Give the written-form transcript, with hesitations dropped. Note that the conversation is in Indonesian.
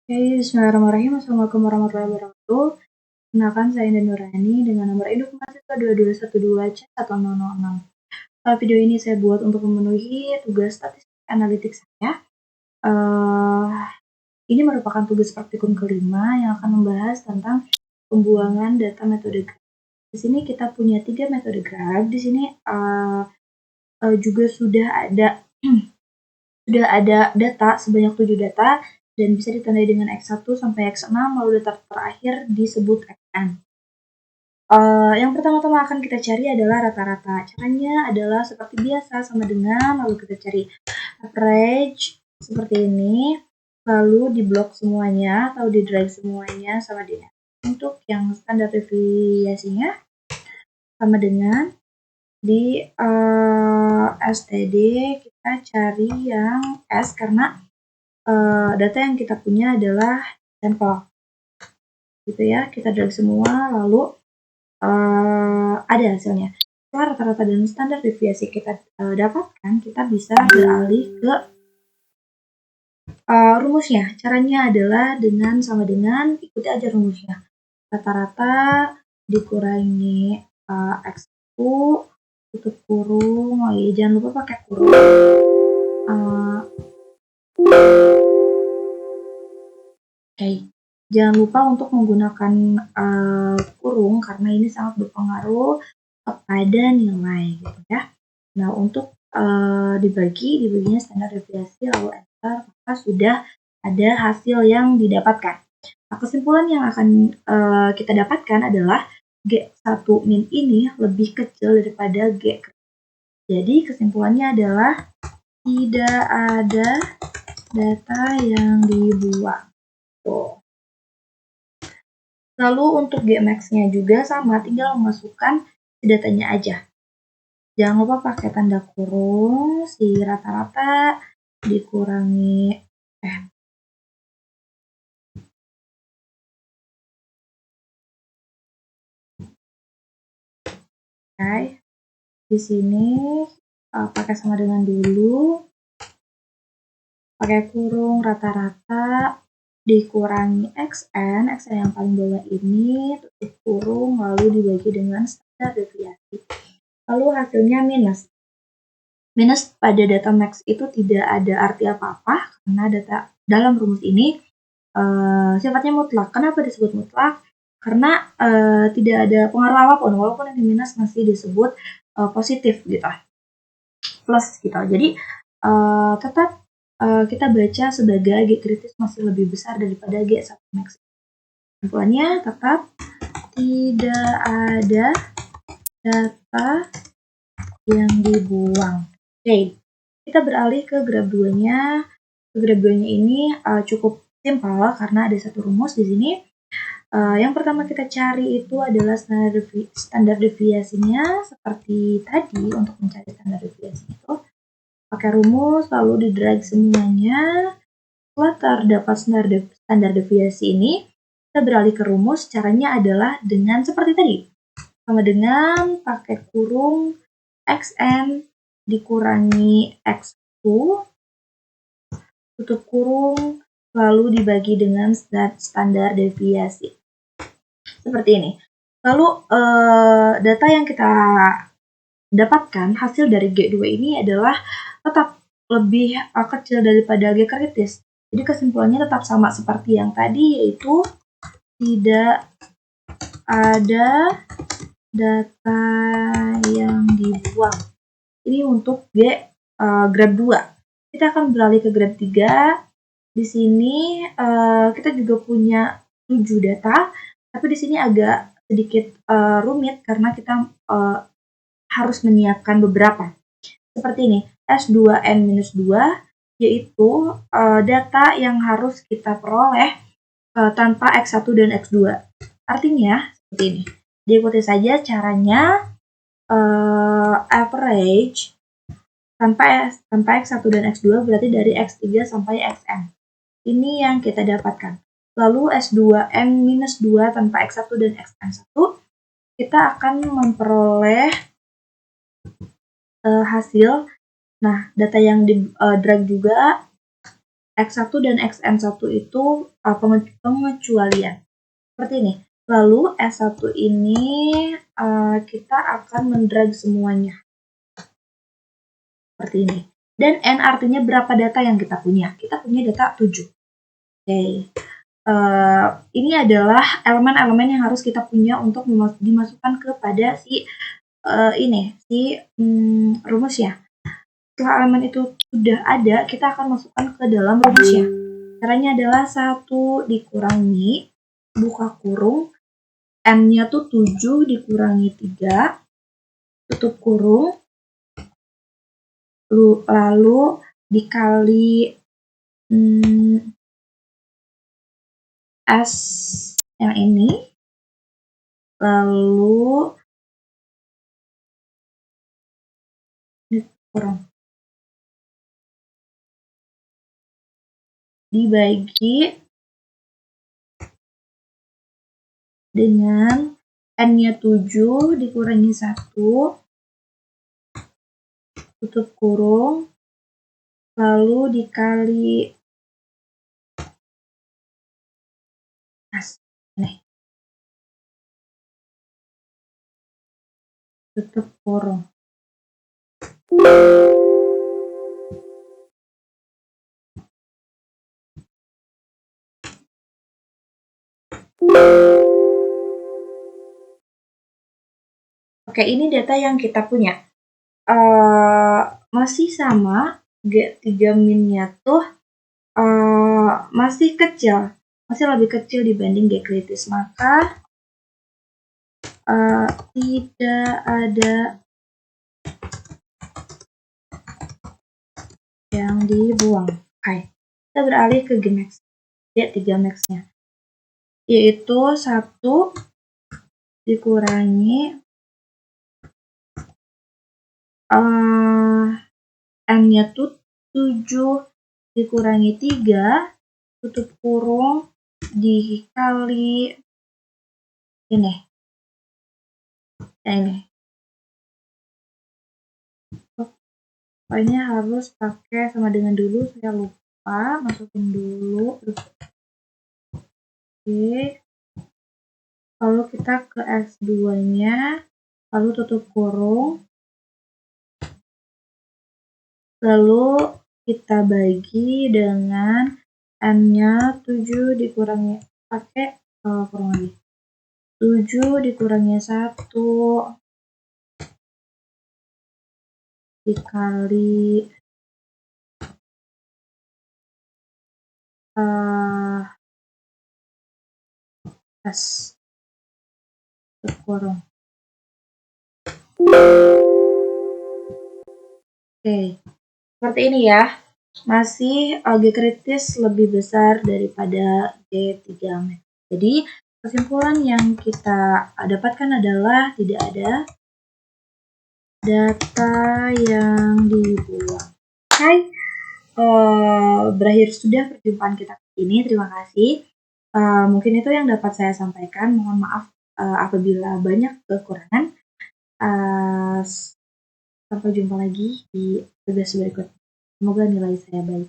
Oke, bismillahirrahmanirrahim. Assalamualaikum warahmatullahi wabarakatuh. Kenalkan, saya Indah Nurani dengan nomor induk mahasiswa 2212C1006. Video ini saya buat untuk memenuhi tugas statistik analitik saya. Ini merupakan tugas praktikum kelima yang akan membahas tentang pembuangan data metode graf. Di sini kita punya 3 metode graf. Di sini juga sudah ada data sebanyak 7 data dan bisa ditandai dengan X1 sampai X6, lalu data terakhir disebut Xn. Yang pertama-tama akan kita cari adalah rata-rata. Caranya adalah seperti biasa, sama dengan lalu kita cari average seperti ini, lalu di blok semuanya atau di drag semuanya sama dengan. Untuk yang standar deviasinya sama dengan di STD kita cari yang S karena data yang kita punya adalah sampel gitu ya. Kita drag semua lalu ada hasilnya. Setelah rata-rata dan standar deviasi kita dapatkan, kita bisa beralih ke rumusnya. Caranya adalah sama dengan ikuti aja rumusnya. Rata-rata dikurangi X1 tutup kurung, oh iya jangan lupa pakai kurung. Jangan lupa untuk menggunakan kurung karena ini sangat berpengaruh kepada nilai gitu ya. Nah, untuk dibaginya standar deviasi lalu enter, maka sudah ada hasil yang didapatkan. Nah, kesimpulan yang akan kita dapatkan adalah G1 min ini lebih kecil daripada G. Jadi kesimpulannya adalah tidak ada data yang dibuang. Tuh. Lalu untuk Gmax-nya juga sama, tinggal memasukkan datanya aja. Jangan lupa pakai tanda kurung, si rata-rata dikurangi Oke. Di sini pakai sama dengan dulu. Pakai kurung rata-rata dikurangi XN yang paling bawah ini, tutup kurung, lalu dibagi dengan standar deviasi. Lalu hasilnya minus. Minus pada data max itu tidak ada arti apa-apa, karena data dalam rumus ini sifatnya mutlak. Kenapa disebut mutlak? Karena tidak ada pengaruh apapun, walaupun yang minus masih disebut positif gitu, plus gitu. Jadi tetap kita baca sebagai G kritis masih lebih besar daripada G1 max. Kesimpulannya tetap tidak ada data yang dibuang. Oke, kita beralih ke graf 2-nya. Graf 2-nya ini cukup simpel karena ada satu rumus di sini. Yang pertama kita cari itu adalah standar deviasinya seperti tadi. Untuk mencari standar deviasinya itu pakai rumus lalu di drag semuanya. Setelah terdapat standar deviasi ini, kita beralih ke rumus. Caranya adalah dengan seperti tadi, sama dengan pakai kurung Xn dikurangi X2 tutup kurung lalu dibagi dengan standar deviasi seperti ini. Lalu data yang kita dapatkan hasil dari G2 ini adalah tetap lebih kecil daripada G kritis. Jadi kesimpulannya tetap sama seperti yang tadi, yaitu tidak ada data yang dibuang. Ini untuk graf 2. Kita akan beralih ke graf 3. Di sini kita juga punya 7 data, tapi di sini agak sedikit rumit karena kita harus menyiapkan beberapa. Seperti ini, S2N-2, yaitu data yang harus kita peroleh tanpa X1 dan X2. Artinya, seperti ini. Diikuti saja caranya average tanpa X1 dan X2 berarti dari X3 sampai Xn. Ini yang kita dapatkan. Lalu S2N-2 tanpa X1 dan Xn1, kita akan memperoleh hasil. Nah, data yang di drag juga X1 dan Xn1 itu pengecualian. Seperti ini. Lalu S1 ini kita akan mendrag semuanya. Seperti ini. Dan N artinya berapa data yang kita punya. Kita punya data 7. Oke. Ini adalah elemen-elemen yang harus kita punya untuk dimasukkan kepada si rumusnya. Setelah elemen itu sudah ada, kita akan masukkan ke dalam rumusnya. Caranya adalah 1 dikurangi, buka kurung, N-nya tuh 7 dikurangi 3, tutup kurung, lalu dikali S yang ini, lalu kurang dibagi dengan N-nya 7 dikurangi 1, tutup kurung, lalu dikali nih, tutup kurung. Oke, ini data yang kita punya. Masih sama, G3 min-nya tuh masih kecil, masih lebih kecil dibanding G kritis, maka tidak ada yang dibuang. Oke, kita beralih ke G-max, G3 max-nya, yaitu 1 dikurangi N-nya tuh 7 dikurangi 3, tutup kurung, dikali ini. Pokoknya harus pakai sama dengan dulu, saya lupa, masukin dulu. Oke. Lalu kita ke X2-nya, lalu tutup kurung. Lalu kita bagi dengan N-nya 7 dikurangi, pakai kurung lagi. 7 dikurangi 1 dikali S kurung. Oke, seperti ini ya. Masih G kritis lebih besar daripada G3 max. Jadi kesimpulan yang kita dapatkan adalah tidak ada data yang dibuang. Hai, berakhir sudah perjumpaan kita ini. Terima kasih. Mungkin itu yang dapat saya sampaikan. Mohon maaf apabila banyak kekurangan. Sampai jumpa lagi di tugas berikutnya. Semoga nilai saya baik.